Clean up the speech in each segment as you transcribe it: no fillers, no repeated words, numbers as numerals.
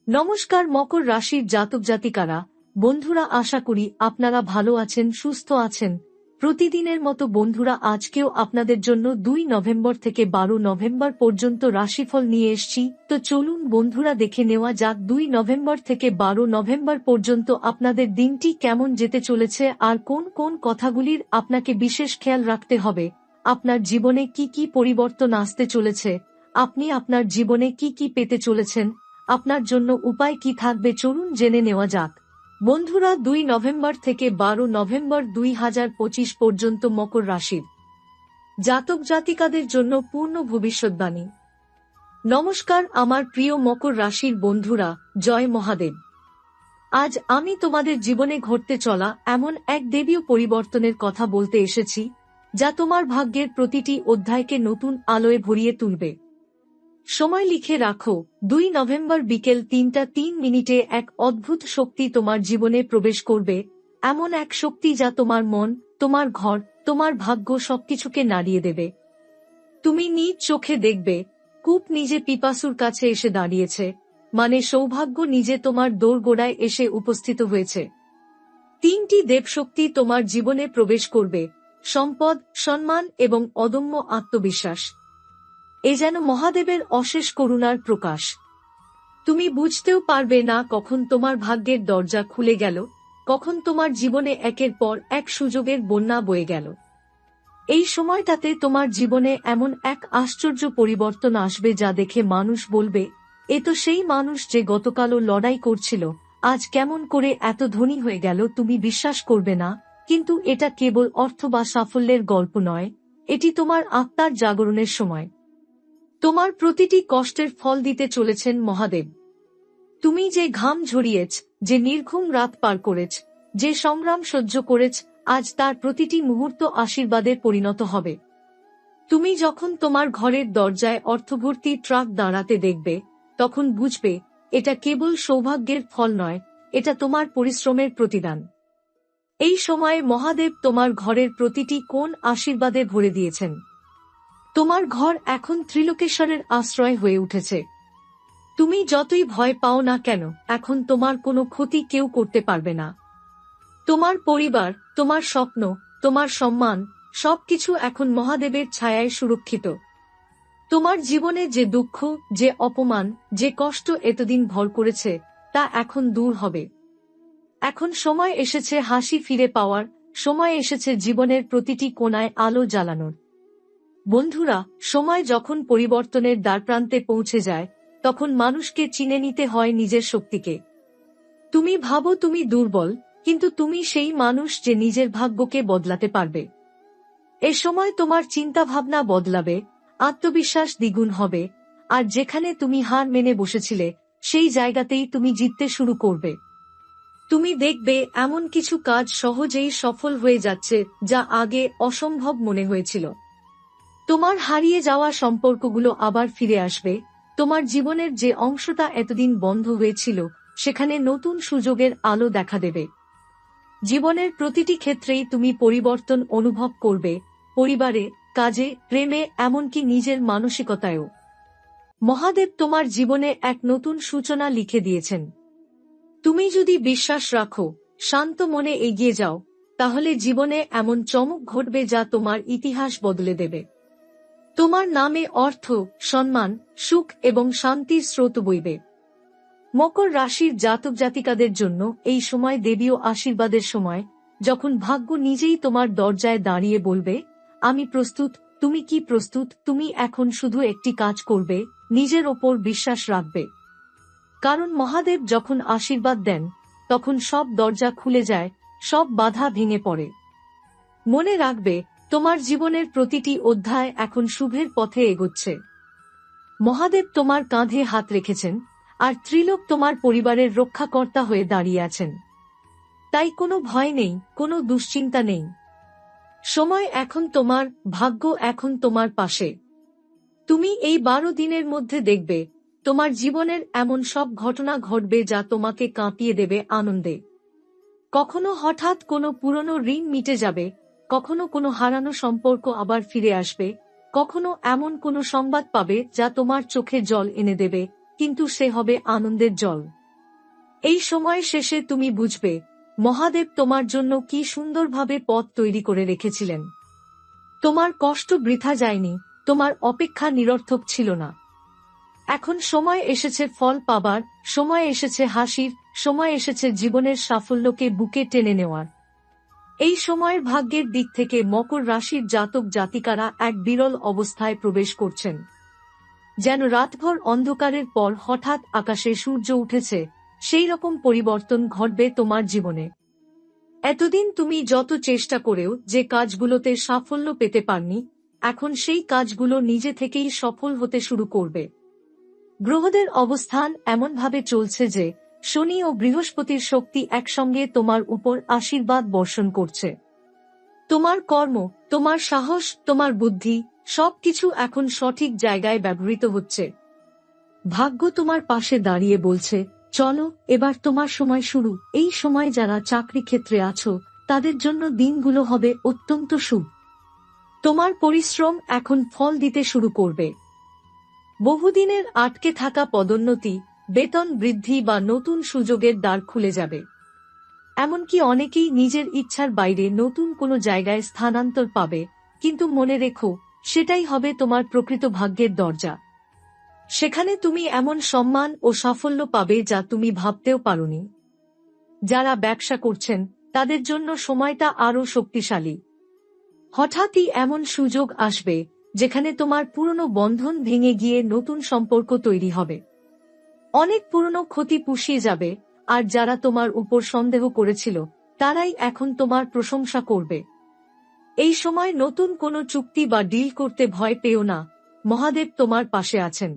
নমস্কার মকর রাশির জাতক জাতিকারা, বন্ধুরা, আশা করি আপনারা ভালো আছেন, সুস্থ আছেন। প্রতিদিনের মতো বন্ধুরা, আজকেও আপনাদের জন্য 2 নভেম্বর থেকে 12 নভেম্বর পর্যন্ত রাশিফল নিয়ে এসেছি। তো চলুন বন্ধুরা, দেখে নেওয়া যাক 2 নভেম্বর থেকে 12 নভেম্বর পর্যন্ত আপনাদের দিনটি কেমন যেতে চলেছে আর কোন কোন কথাগুলির আপনাকে বিশেষ খেয়াল রাখতে হবে। আপনার জীবনে কি কি পরিবর্তন আসতে চলেছে, আপনি আপনার জীবনে কি কি পেতে চলেছেন, আপনার জন্য উপায় কি থাকবে, চলুন জেনে নেওয়া যাক। বন্ধুরা, 2 নভেম্বর থেকে 12 নভেম্বর 2025 পর্যন্ত মকর রাশির জাতক জাতিকাদের জন্য পূর্ণ ভবিষ্যৎবাণী। নমস্কার আমার প্রিয় মকর রাশির বন্ধুরা, জয় মহাদেব। আজ আমি তোমাদের জীবনে ঘটতে চলা এমন এক দেবীয় পরিবর্তনের কথা বলতে এসেছি, যা তোমার ভাগ্যের প্রতিটি অধ্যায়কে নতুন আলোয় ভরিয়ে তুলবে। সময় লিখে রাখো, 2 নভেম্বর বিকেল 3:03 এক অদ্ভুত শক্তি তোমার জীবনে প্রবেশ করবে। এমন এক শক্তি যা তোমার মন, তোমার ঘর, তোমার ভাগ্য সবকিছুকে নাড়িয়ে দেবে। তুমি নিজ চোখে দেখবে, কূপ নিজে পিপাসুর কাছে এসে দাঁড়িয়েছে, মানে সৌভাগ্য নিজে তোমার দোরগোড়ায় এসে উপস্থিত হয়েছে। 3টি দেবশক্তি তোমার জীবনে প্রবেশ করবে: সম্পদ, সম্মান এবং অদম্য আত্মবিশ্বাস। এ যেন মহাদেবের অশেষ করুণার প্রকাশ। তুমি বুঝতেও পারবে না কখন তোমার ভাগ্যের দরজা খুলে গেল, কখন তোমার জীবনে একের পর এক সুযোগের বন্যা বয়ে গেল। এই সময়টাতে তোমার জীবনে এমন এক আশ্চর্য পরিবর্তন আসবে যা দেখে মানুষ বলবে, এ তো সেই মানুষ যে গতকালও লড়াই করছিল, আজ কেমন করে এত ধনী হয়ে গেল। তুমি বিশ্বাস করবে না, কিন্তু এটা কেবল অর্থ বা সাফল্যের গল্প নয়, এটি তোমার আত্মার জাগরণের সময়। তোমার প্রতিটি কষ্টের ফল দিতে চলেছেন মহাদেব। তুমি যে ঘাম ঝরিয়েছ, যে নির্ঘুম রাত পার করেছ, যে সংগ্রাম সহ্য করেছ, আজ তার প্রতিটি মুহূর্ত আশীর্বাদে পরিণত হবে। তুমি যখন তোমার ঘরের দরজায় অর্থভর্তি ট্রাক দাঁড়াতে দেখবে, তখন বুঝবে এটা কেবল সৌভাগ্যের ফল নয়, এটা তোমার পরিশ্রমের প্রতিদান। এই সময়ে মহাদেব তোমার ঘরের প্রতিটি কোণ আশীর্বাদে ভরে দিয়েছেন। তোমার ঘর এখন ত্রিলোকেশ্বরের আশ্রয় হয়ে উঠেছে। তুমি যতই ভয় পাও না কেন, এখন তোমার কোনো ক্ষতি কেউ করতে পারবে না। তোমার পরিবার, তোমার স্বপ্ন, তোমার সম্মান, সবকিছু এখন মহাদেবের ছায়ায় সুরক্ষিত। তোমার জীবনে যে দুঃখ, যে অপমান, যে কষ্ট এতদিন ভর করেছে, তা এখন দূর হবে। এখন সময় এসেছে হাসি ফিরে পাওয়ার, সময় এসেছে জীবনের প্রতিটি কোণায় আলো জ্বালানোর। বন্ধুরা, সময় যখন পরিবর্তনের দ্বারপ্রান্তে পৌঁছে যায়, তখন মানুষকে চিনে নিতে হয় নিজের শক্তিকে। তুমি ভাবো তুমি দুর্বল, কিন্তু তুমি সেই মানুষ যে নিজের ভাগ্যকে বদলাতে পারবে। এ সময় তোমার চিন্তাভাবনা বদলাবে, আত্মবিশ্বাস দ্বিগুণ হবে, আর যেখানে তুমি হার মেনে বসেছিলে, সেই জায়গাতেই তুমি জিততে শুরু করবে। তুমি দেখবে এমন কিছু কাজ সহজেই সফল হয়ে যাচ্ছে যা আগে অসম্ভব মনে হয়েছিল। তোমার হারিয়ে যাওয়া সম্পর্কগুলো আবার ফিরে আসবে, তোমার জীবনের যে অংশটা এতদিন বন্ধ হয়েছিল, সেখানে নতুন সুযোগের আলো দেখা দেবে। জীবনের প্রতিটি ক্ষেত্রেই তুমি পরিবর্তন অনুভব করবে, পরিবারে, কাজে, প্রেমে, এমনকি নিজের মানসিকতায়ও। মহাদেব তোমার জীবনে এক নতুন সূচনা লিখে দিয়েছেন। তুমি যদি বিশ্বাস রাখো, শান্ত মনে এগিয়ে যাও, তাহলে জীবনে এমন চমক ঘটবে যা তোমার ইতিহাস বদলে দেবে। তোমার নামে অর্থ, সম্মান, সুখ এবং শান্তির স্রোত বইবে। মকর রাশির জাতক জাতিকাদের জন্য এই সময় দেবীয় আশীর্বাদের সময়, যখন ভাগ্য নিজেই তোমার দরজায় দাঁড়িয়ে বলবে, আমি প্রস্তুত। তুমি কি প্রস্তুত? তুমি এখন শুধু একটি কাজ করবে, নিজের ওপর বিশ্বাস রাখবে। কারণ মহাদেব যখন আশীর্বাদ দেন, তখন সব দরজা খুলে যায়, সব বাধা ভেঙে পড়ে। মনে রাখবে, তোমার জীবনের প্রতিটি অধ্যায় এখন শুভের পথে এগোচ্ছে। মহাদেব তোমার কাঁধে হাত রেখেছেন, আর ত্রিলোক তোমার পরিবারের রক্ষাকর্তা হয়ে দাঁড়িয়ে আছেন। তাই কোনো ভয় নেই, কোনো দুশ্চিন্তা নেই। সময় এখন তোমার, ভাগ্য এখন তোমার পাশে। তুমি এই 12 দিনের মধ্যে দেখবে, তোমার জীবনের এমন সব ঘটনা ঘটবে যা তোমাকে কাঁপিয়ে দেবে আনন্দে। কখনো হঠাৎ কোনো পুরনো ঋণ মিটে যাবে, কখনো কোনো হারানো সম্পর্ক আবার ফিরে আসবে, কখনো এমন কোনো সংবাদ পাবে যা তোমার চোখে জল এনে দেবে, কিন্তু সে হবে আনন্দের জল। এই সময় শেষে তুমি বুঝবে মহাদেব তোমার জন্য কি সুন্দরভাবে পথ তৈরি করে রেখেছিলেন। তোমার কষ্ট বৃথা যায়নি, তোমার অপেক্ষা নিরর্থক ছিল না। এখন সময় এসেছে ফল পাবার, সময় এসেছে হাসির, সময় এসেছে জীবনের সাফল্যকে বুকে টেনে নেওয়ার। এই সময়ের ভাগ্যের দিক থেকে মকর রাশির জাতক জাতিকারা এক বিরল অবস্থায় প্রবেশ করছেন। যেন রাতভর অন্ধকারের পর হঠাৎ আকাশে সূর্য উঠেছে, সেই রকম পরিবর্তন ঘটবে তোমার জীবনে। এতদিন তুমি যত চেষ্টা করেও যে কাজগুলোতে সাফল্য পেতে পারনি, এখন সেই কাজগুলো নিজে থেকেই সফল হতে শুরু করবে। গ্রহদের অবস্থান এমনভাবে চলছে যে শনি ও বৃহস্পতির শক্তি একসঙ্গে তোমার উপর আশীর্বাদ বর্ষণ করছে। তোমার কর্ম, তোমার সাহস, তোমার বুদ্ধি সবকিছু এখন সঠিক জায়গায় ব্যবহৃত হচ্ছে। ভাগ্য তোমার পাশে দাঁড়িয়ে বলছে, চলো এবার তোমার সময় শুরু। এই সময় যারা চাকরি ক্ষেত্রে আছো তাদের জন্য দিনগুলো হবে অত্যন্ত শুভ। তোমার পরিশ্রম এখন ফল দিতে শুরু করবে। বহুদিনের আটকে থাকা পদোন্নতি, বেতন বৃদ্ধি বা নতুন সুযোগের দ্বার খুলে যাবে। এমনকি অনেকেই নিজের ইচ্ছার বাইরে নতুন কোনো জায়গায় স্থানান্তর পাবে, কিন্তু মনে রেখো সেটাই হবে তোমার প্রকৃত ভাগ্যের দরজা। সেখানে তুমি এমন সম্মান ও সাফল্য পাবে যা তুমি ভাবতেও পারোনি। যারা ব্যবসা করছেন তাদের জন্য সময়টা আরও শক্তিশালী। হঠাৎই এমন সুযোগ আসবে যেখানে তোমার পুরনো বন্ধন ভেঙে গিয়ে নতুন সম্পর্ক তৈরি হবে। অনেক পুরনো ক্ষতি পুষিয়ে যাবে, আর যারা তোমার উপর সন্দেহ করেছিল তারাই এখন তোমার প্রশংসা করবে। এই সময় নতুন কোনো চুক্তি বা ডিল করতে ভয় পেও না, মহাদেব তোমার পাশে আছেন।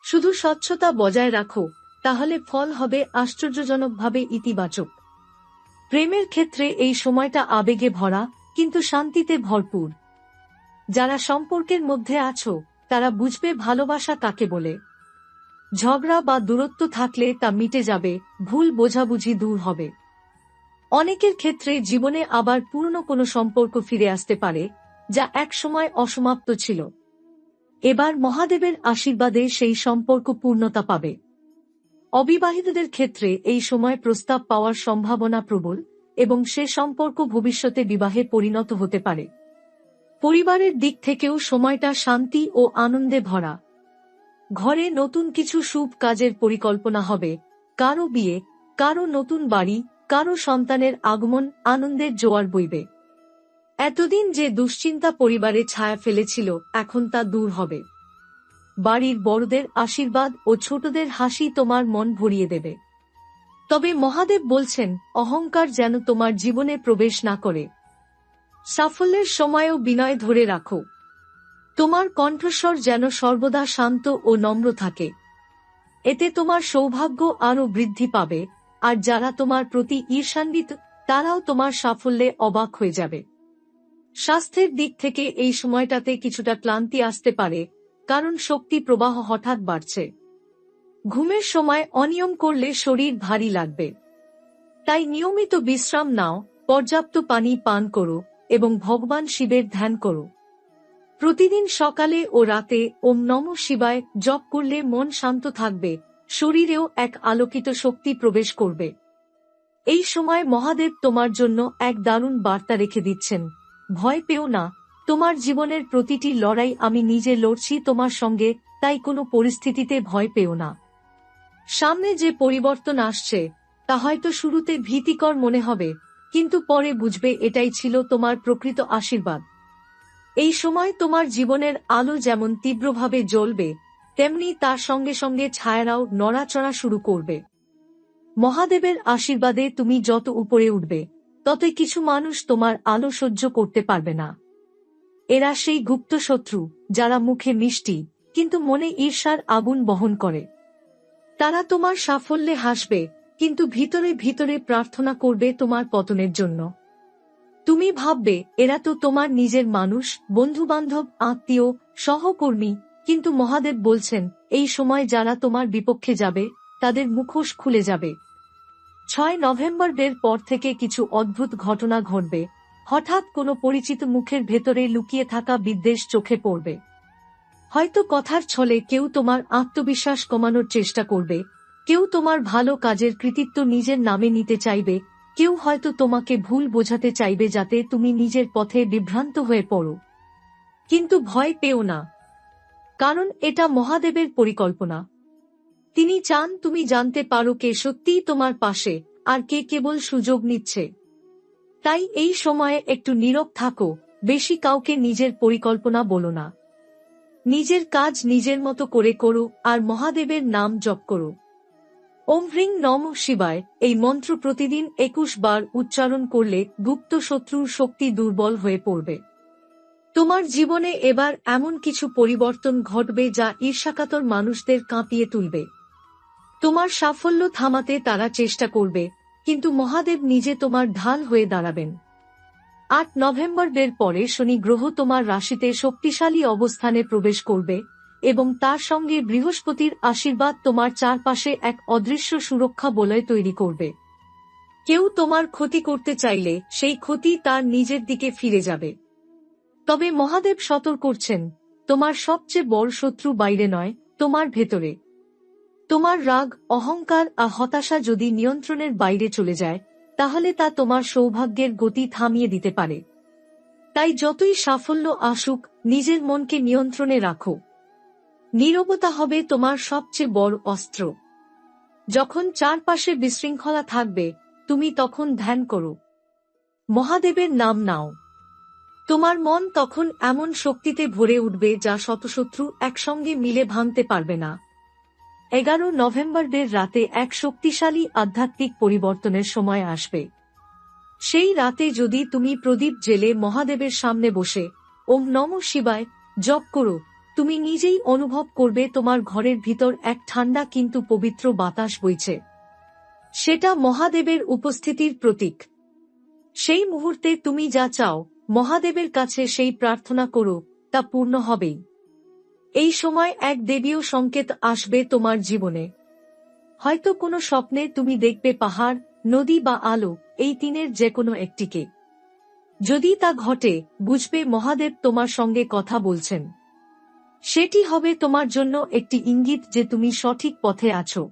শুধু স্বচ্ছতা বজায় রাখো, তাহলে ফল হবে আশ্চর্যজনকভাবে ইতিবাচক। প্রেমের ক্ষেত্রে এই সময়টা আবেগে ভরা কিন্তু শান্তিতে ভরপুর। যারা সম্পর্কের মধ্যে আছো তারা বুঝবে ভালোবাসা কাকে বলে। ঝগড়া বা দূরত্ব থাকলে তা মিটে যাবে, ভুল বোঝাবুঝি দূর হবে। অনেকের ক্ষেত্রে জীবনে আবার পুরনো কোনো সম্পর্ক ফিরে আসতে পারে যা একসময় অসমাপ্ত ছিল। এবার মহাদেবের আশীর্বাদে সেই সম্পর্ক পূর্ণতা পাবে। অবিবাহিতদের ক্ষেত্রে এই সময় প্রস্তাব পাওয়ার সম্ভাবনা প্রবল এবং সে সম্পর্ক ভবিষ্যতে বিবাহে পরিণত হতে পারে। পরিবারের দিক থেকেও সময়টা শান্তি ও আনন্দে ভরা। ঘরে নতুন কিছু শুভ কাজের পরিকল্পনা হবে, কারো বিয়ে, কারো নতুন বাড়ি, কারো সন্তানের আগমন, আনন্দের জোয়ার বইবে। এতদিন যে দুশ্চিন্তা পরিবারে ছায়া ফেলেছিল এখন তা দূর হবে। বাড়ির বড়দের আশীর্বাদ ও ছোটদের হাসি তোমার মন ভরিয়ে দেবে। তবে মহাদেব বলছেন, অহংকার যেন তোমার জীবনে প্রবেশ না করে। সাফল্যের সময়ও বিনয় ধরে রাখো। তোমার কণ্ঠস্বর যেন সর্বদা শান্ত ও নম্র থাকে। এতে তোমার সৌভাগ্য আরও বৃদ্ধি পাবে, আর যারা তোমার প্রতি ঈর্ষান্বিত তারাও তোমার সাফল্যে অবাক হয়ে যাবে। স্বাস্থ্যের দিক থেকে এই সময়টাতে কিছুটা ক্লান্তি আসতে পারে, কারণ শক্তি প্রবাহ হঠাৎ বাড়ছে। ঘুমের সময় অনিয়ম করলে শরীর ভারী লাগবে। তাই নিয়মিত বিশ্রাম নাও, পর্যাপ্ত পানি পান করো এবং ভগবান শিবের ধ্যান করো। প্রতিদিন সকালে ও রাতে ওম নমঃ শিবায় জপ করলে মন শান্ত থাকবে, শরীরেও এক আলোকিত শক্তি প্রবেশ করবে। এই সময় মহাদেব তোমার জন্য এক দারুণ বার্তা রেখে দিচ্ছেন, ভয় পেও না, তোমার জীবনের প্রতিটি লড়াই আমি নিজে লড়ছি তোমার সঙ্গে, তাই কোনো পরিস্থিতিতে ভয় পেও না। সামনে যে পরিবর্তন আসছে তা হয়তো শুরুতে ভীতিকর মনে হবে, কিন্তু পরে বুঝবে এটাই ছিল তোমার প্রকৃত আশীর্বাদ। এই সময় তোমার জীবনের আলো যেমন তীব্রভাবে জ্বলবে, তেমনি তার সঙ্গে সঙ্গে ছায়ারাও নড়াচড়া শুরু করবে। মহাদেবের আশীর্বাদে তুমি যত উপরে উঠবে, ততই কিছু মানুষ তোমার আলো সহ্য করতে পারবে না। এরা সেই গুপ্ত শত্রু যারা মুখে মিষ্টি কিন্তু মনে ঈর্ষার আগুন বহন করে। তারা তোমার সাফল্যে হাসবে, কিন্তু ভিতরে ভিতরে প্রার্থনা করবে তোমার পতনের জন্য। তুমি ভাববে এরা তো তোমার নিজের মানুষ, বন্ধুবান্ধব, আত্মীয়, সহকর্মী, কিন্তু মহাদেব বলছেন এই সময় যারা তোমার বিপক্ষে যাবে তাদের মুখোশ খুলে যাবে। 6 নভেম্বরের পর থেকে কিছু অদ্ভুত ঘটনা ঘটবে। হঠাৎ কোনো পরিচিত মুখের ভেতরে লুকিয়ে থাকা বিদ্বেষ চোখে পড়বে। হয়তো কথার ছলে কেউ তোমার আত্মবিশ্বাস কমানোর চেষ্টা করবে, কেউ তোমার ভালো কাজের কৃতিত্ব নিজের নামে নিতে চাইবে, কেউ হয়তো তোমাকে ভুল বোঝাতে চাইবে যাতে তুমি নিজের পথে বিভ্রান্ত হয়ে পড়ো। কিন্তু ভয় পেও না, কারণ এটা মহাদেবের পরিকল্পনা। তিনি চান তুমি জানতে পারো কে সত্যিই তোমার পাশে আর কে কেবল সুযোগ নিচ্ছে। তাই এই সময়ে একটু নীরব থাকো, বেশি কাউকে নিজের পরিকল্পনা বলো না। নিজের কাজ নিজের মতো করে করো আর মহাদেবের নাম জপ করো। ওম হ্রিং নমঃ শিবায় এই মন্ত্র প্রতিদিন 21 বার উচ্চারণ করলে গুপ্ত শত্রুর শক্তি দুর্বল হয়ে পড়বে। তোমার জীবনে এবার এমন কিছু পরিবর্তন ঘটবে যা ঈর্ষাকাতর মানুষদের কাঁপিয়ে তুলবে। তোমার সাফল্য থামাতে তারা চেষ্টা করবে, কিন্তু মহাদেব নিজে তোমার ঢাল হয়ে দাঁড়াবেন। 8 নভেম্বরের পরে শনি গ্রহ তোমার রাশিতে শক্তিশালী অবস্থানে প্রবেশ করবে এবং তার সঙ্গে বৃহস্পতির আশীর্বাদ তোমার চারপাশে এক অদৃশ্য সুরক্ষা বলয় তৈরি করবে। কেউ তোমার ক্ষতি করতে চাইলে সেই ক্ষতি তার নিজের দিকে ফিরে যাবে। তবে মহাদেব সতর্ক করছেন, তোমার সবচেয়ে বড় শত্রু বাইরে নয়, তোমার ভেতরে। তোমার রাগ, অহংকার আর হতাশা যদি নিয়ন্ত্রণের বাইরে চলে যায়, তাহলে তা তোমার সৌভাগ্যের গতি থামিয়ে দিতে পারে। তাই যতই সাফল্য আসুক, নিজের মনকে নিয়ন্ত্রণে রাখো। নীরবতা হবে তোমার সবচেয়ে বড় অস্ত্র। যখন চারপাশে বিশৃঙ্খলা থাকবে, তুমি তখন ধ্যান করো, মহাদেবের নাম নাও। তোমার মন তখন এমন শক্তিতে ভরে উঠবে যা শতশত্রু একসঙ্গে মিলে ভাঙতে পারবে না। 11 নভেম্বরের রাতে এক শক্তিশালী আধ্যাত্মিক পরিবর্তনের সময় আসবে। সেই রাতে যদি তুমি প্রদীপ জেলে মহাদেবের সামনে বসে ওম নমঃ শিবায় জপ করো, তুমি নিজেই অনুভব করবে তোমার ঘরের ভিতর এক ঠান্ডা কিন্তু পবিত্র বাতাস বইছে। সেটা মহাদেবের উপস্থিতির প্রতীক। সেই মুহূর্তে তুমি যা চাও, মহাদেবের কাছে সেই প্রার্থনা করো, তা পূর্ণ হবেই। এই সময় এক দেবীয় সংকেত আসবে তোমার জীবনে। হয়তো কোনো স্বপ্নে তুমি দেখবে পাহাড়, নদী বা আলো, এই তিনের যে কোনো একটিকে। যদি তা ঘটে, বুঝবে মহাদেব তোমার সঙ্গে কথা বলছেন। সেটি হবে তোমার জন্য একটি ইঙ্গিত যে তুমি সঠিক পথে আছো।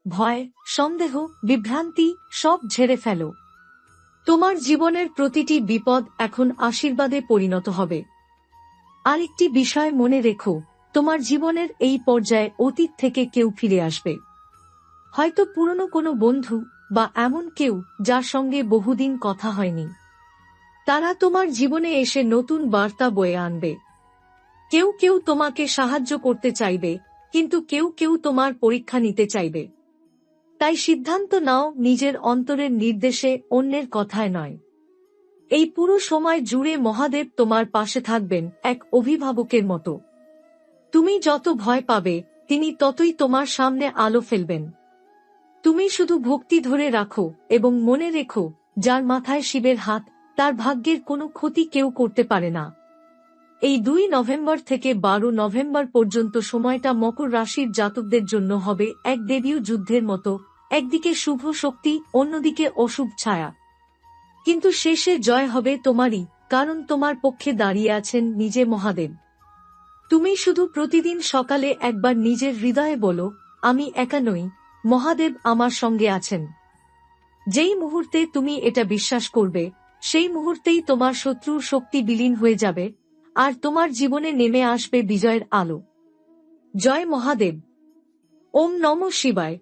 ভয়, সন্দেহ, বিভ্রান্তি সব ঝেড়ে ফেলো। তোমার জীবনের প্রতিটি বিপদ এখন আশীর্বাদে পরিণত হবে। আরেকটি বিষয় মনে রেখো, তোমার জীবনের এই পর্যায়ে অতীত থেকে কেউ ফিরে আসবে। হয়তো পুরনো কোনো বন্ধু বা এমন কেউ যার সঙ্গে বহুদিন কথা হয়নি। তারা তোমার জীবনে এসে নতুন বার্তা বয়ে আনবে। কেউ কেউ তোমাকে সাহায্য করতে চাইবে, কিন্তু কেউ কেউ তোমার পরীক্ষা নিতে চাইবে। তাই সিদ্ধান্ত নাও নিজের অন্তরের নির্দেশে, অন্যের কথায় নয়। এই পুরো সময় জুড়ে মহাদেব তোমার পাশে থাকবেন এক অভিভাবকের মতো। তুমি যত ভয় পাবে, তিনি ততই তোমার সামনে আলো ফেলবেন। তুমি শুধু ভক্তি ধরে রাখো এবং মনে রেখো, যার মাথায় শিবের হাত, তার ভাগ্যের কোনো ক্ষতি কেউ করতে পারে না। এই 2 নভেম্বর থেকে 12 নভেম্বর পর্যন্ত সময়টা মকর রাশির জাতকদের জন্য হবে এক দেবীয় যুদ্ধের মতো, একদিকে শুভ শক্তি, অন্যদিকে অশুভ ছায়া। কিন্তু শেষে জয় হবে তোমারই, কারণ তোমার পক্ষে দাঁড়িয়ে আছেন নিজে মহাদেব। তুমি শুধু প্রতিদিন সকালে একবার নিজের হৃদয়ে বলো, আমি একা নই, মহাদেব আমার সঙ্গে আছেন। যেই মুহূর্তে তুমি এটা বিশ্বাস করবে, সেই মুহূর্তেই তোমার শত্রুর শক্তি বিলীন হয়ে যাবে আর তোমার জীবনে নেমে আসবে বিজয়ের আলো। জয় মহাদেব। ওম নমঃ শিবায়।